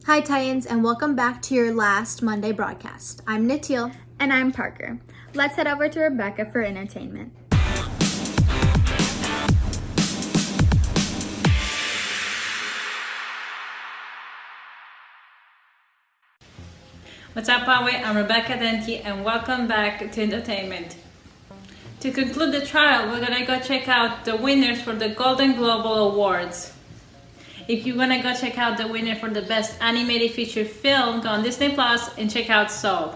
Hi Titans, and welcome back to your last Monday broadcast. I'm Nitil. And I'm Parker. Let's head over to Rebecca for entertainment. What's up, Huawei? I'm Rebecca Denti, and welcome back to entertainment. To conclude the trial, we're gonna go check out the winners for the Golden Global Awards. If you wanna go check out the winner for the best animated feature film, go on Disney Plus and check out Soul.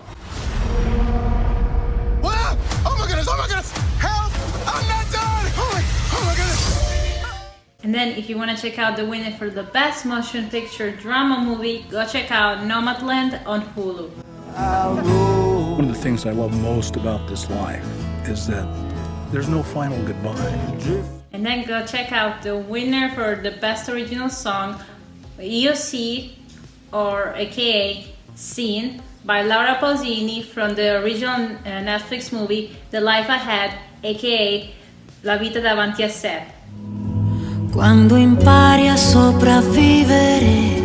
What? Oh my goodness! Help! I'm not done! Oh my goodness! And then if you wanna check out the winner for the best motion picture drama movie, go check out Nomadland on Hulu. One of the things I love most about this life is that there's no final goodbye. And then go check out the winner for the best original song, EOC, or aka Scene, by Laura Pausini from the original Netflix movie The Life Ahead, aka La Vita Davanti a sé. Quando impari a sopravvivere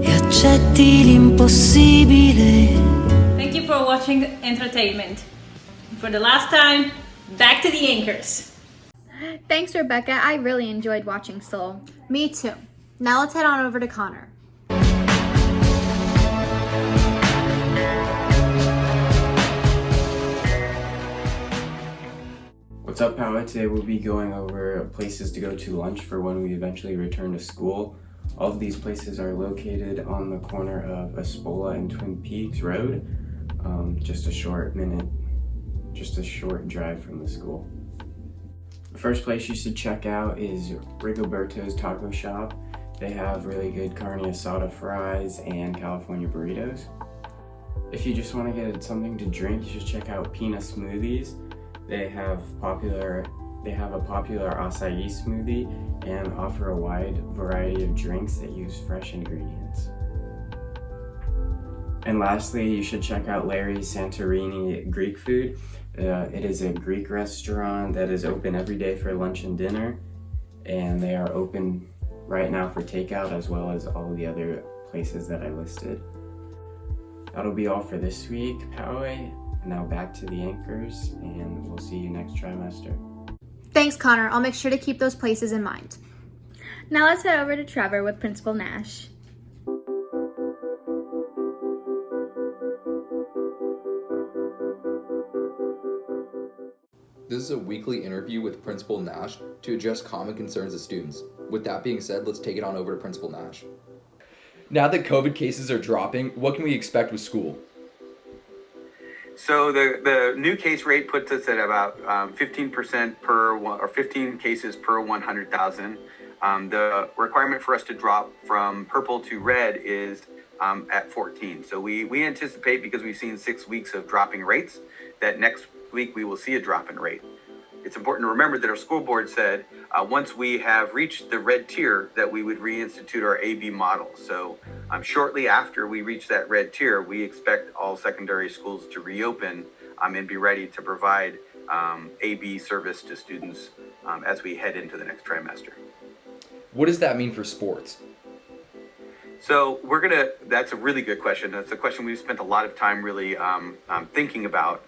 e accetti l'impossibile. Thank you for watching entertainment. For the last time, back to the anchors. Thanks, Rebecca. I really enjoyed watching Soul. Me too. Now let's head on over to Connor. What's up, Power? Today we'll be going over places to go to lunch for when we eventually return to school. All of these places are located on the corner of Espola and Twin Peaks Road, just a short drive from the school. The first place you should check out is Rigoberto's Taco Shop. They have really good carne asada fries and California burritos. If you just want to get something to drink, you should check out Pina Smoothies. They have a popular acai smoothie and offer a wide variety of drinks that use fresh ingredients. And lastly, you should check out Larry's Santorini Greek Food. It is a Greek restaurant that is open every day for lunch and dinner, and they are open right now for takeout as well as all the other places that I listed. That'll be all for this week, Poway. Now back to the anchors, and we'll see you next trimester. Thanks, Connor. I'll make sure to keep those places in mind. Now let's head over to Trevor with Principal Nash. This is a weekly interview with Principal Nash to address common concerns of students. With that being said, let's take it on over to Principal Nash. Now that COVID cases are dropping, what can we expect with school? So the new case rate puts us at about 15% per one, or 15 cases per 100,000. The requirement for us to drop from purple to red is at 14. So we anticipate, because we've seen 6 weeks of dropping rates, that next week we will see a drop in rate. It's important to remember that our school board said once we have reached the red tier that we would reinstitute our AB model. So shortly after we reach that red tier, we expect all secondary schools to reopen and be ready to provide AB service to students as we head into the next trimester. What does that mean for sports? So that's a really good question. That's a question we've spent a lot of time really thinking about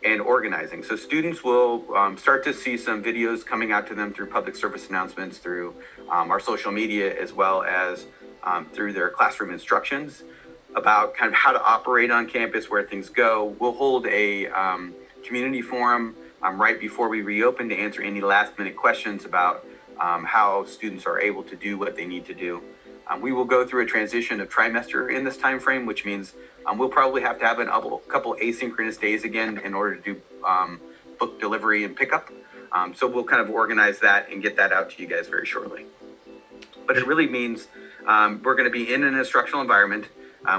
and organizing. So students will start to see some videos coming out to them through public service announcements, through our social media, as well as through their classroom instructions about kind of how to operate on campus, where things go. We'll hold a community forum right before we reopen to answer any last minute questions about how students are able to do what they need to do. We will go through a transition of trimester in this time frame, which means we'll probably have to have a couple asynchronous days again in order to do book delivery and pickup. So we'll kind of organize that and get that out to you guys very shortly. But it really means we're going to be in an instructional environment.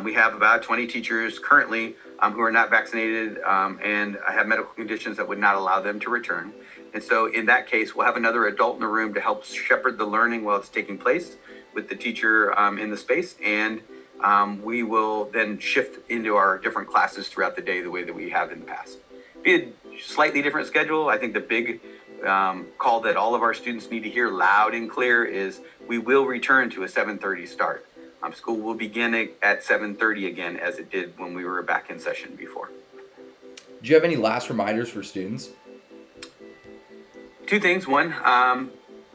We have about 20 teachers currently who are not vaccinated and have medical conditions that would not allow them to return. And so in that case, we'll have another adult in the room to help shepherd the learning while it's taking place with the teacher in the space. And we will then shift into our different classes throughout the day the way that we have in the past. Be a slightly different schedule. I think the big call that all of our students need to hear loud and clear is we will return to a 7:30 start. School will begin at 7:30 again as it did when we were back in session before. Do you have any last reminders for students? Two things. One,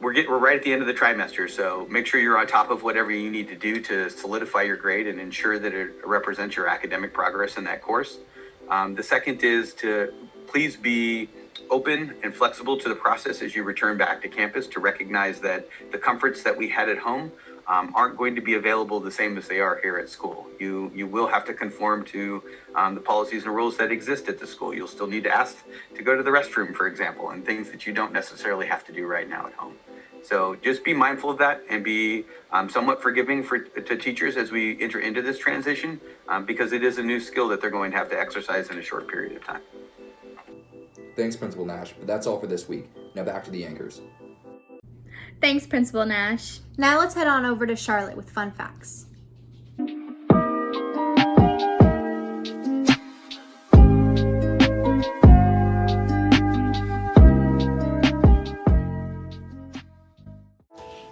we're right at the end of the trimester, so make sure you're on top of whatever you need to do to solidify your grade and ensure that it represents your academic progress in that course. The second is to please be open and flexible to the process as you return back to campus, to recognize that the comforts that we had at home aren't going to be available the same as they are here at school. You will have to conform to the policies and rules that exist at the school. You'll still need to ask to go to the restroom, for example, and things that you don't necessarily have to do right now at home. So just be mindful of that and be somewhat forgiving to teachers as we enter into this transition because it is a new skill that they're going to have to exercise in a short period of time. Thanks, Principal Nash, but that's all for this week. Now back to the anchors. Thanks, Principal Nash. Now let's head on over to Charlotte with fun facts.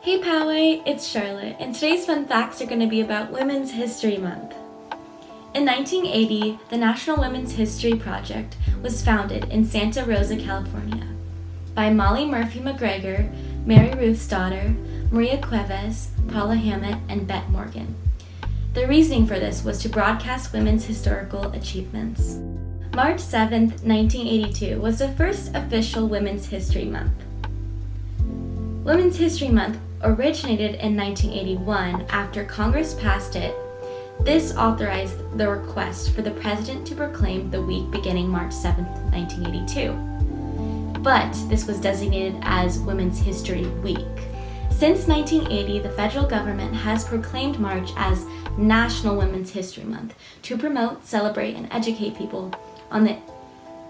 Hey Poway, it's Charlotte, and today's fun facts are going to be about Women's History Month. In 1980, the National Women's History Project was founded in Santa Rosa, California, by Molly Murphy McGregor, Mary Ruth's daughter, Maria Cuevas, Paula Hammett, and Bette Morgan. The reasoning for this was to broadcast women's historical achievements. March 7, 1982 was the first official Women's History Month. Women's History Month originated in 1981 after Congress passed it. This authorized the request for the president to proclaim the week beginning March 7, 1982. But this was designated as Women's History Week. Since 1980, the federal government has proclaimed March as National Women's History Month to promote, celebrate, and educate people on the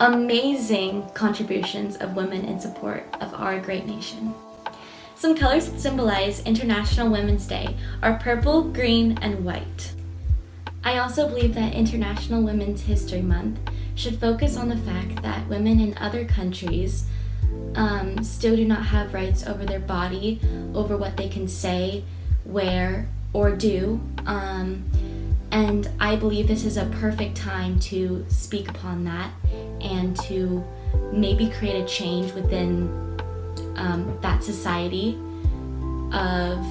amazing contributions of women in support of our great nation. Some colors that symbolize International Women's Day are purple, green, and white. I also believe that International Women's History Month should focus on the fact that women in other countries still do not have rights over their body, over what they can say, wear, or do. And I believe this is a perfect time to speak upon that and to maybe create a change within that society of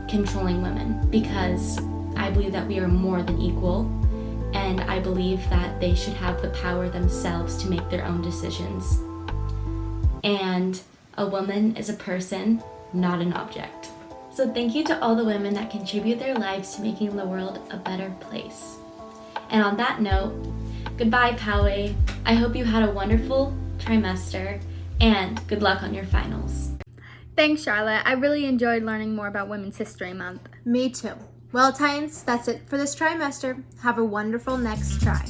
controlling women, because I believe that we are more than equal, and I believe that they should have the power themselves to make their own decisions. And a woman is a person, not an object. So thank you to all the women that contribute their lives to making the world a better place. And on that note, goodbye, Poway. I hope you had a wonderful trimester, and good luck on your finals. Thanks, Charlotte. I really enjoyed learning more about Women's History Month. Me too. Well, Titans, that's it for this trimester. Have a wonderful next try.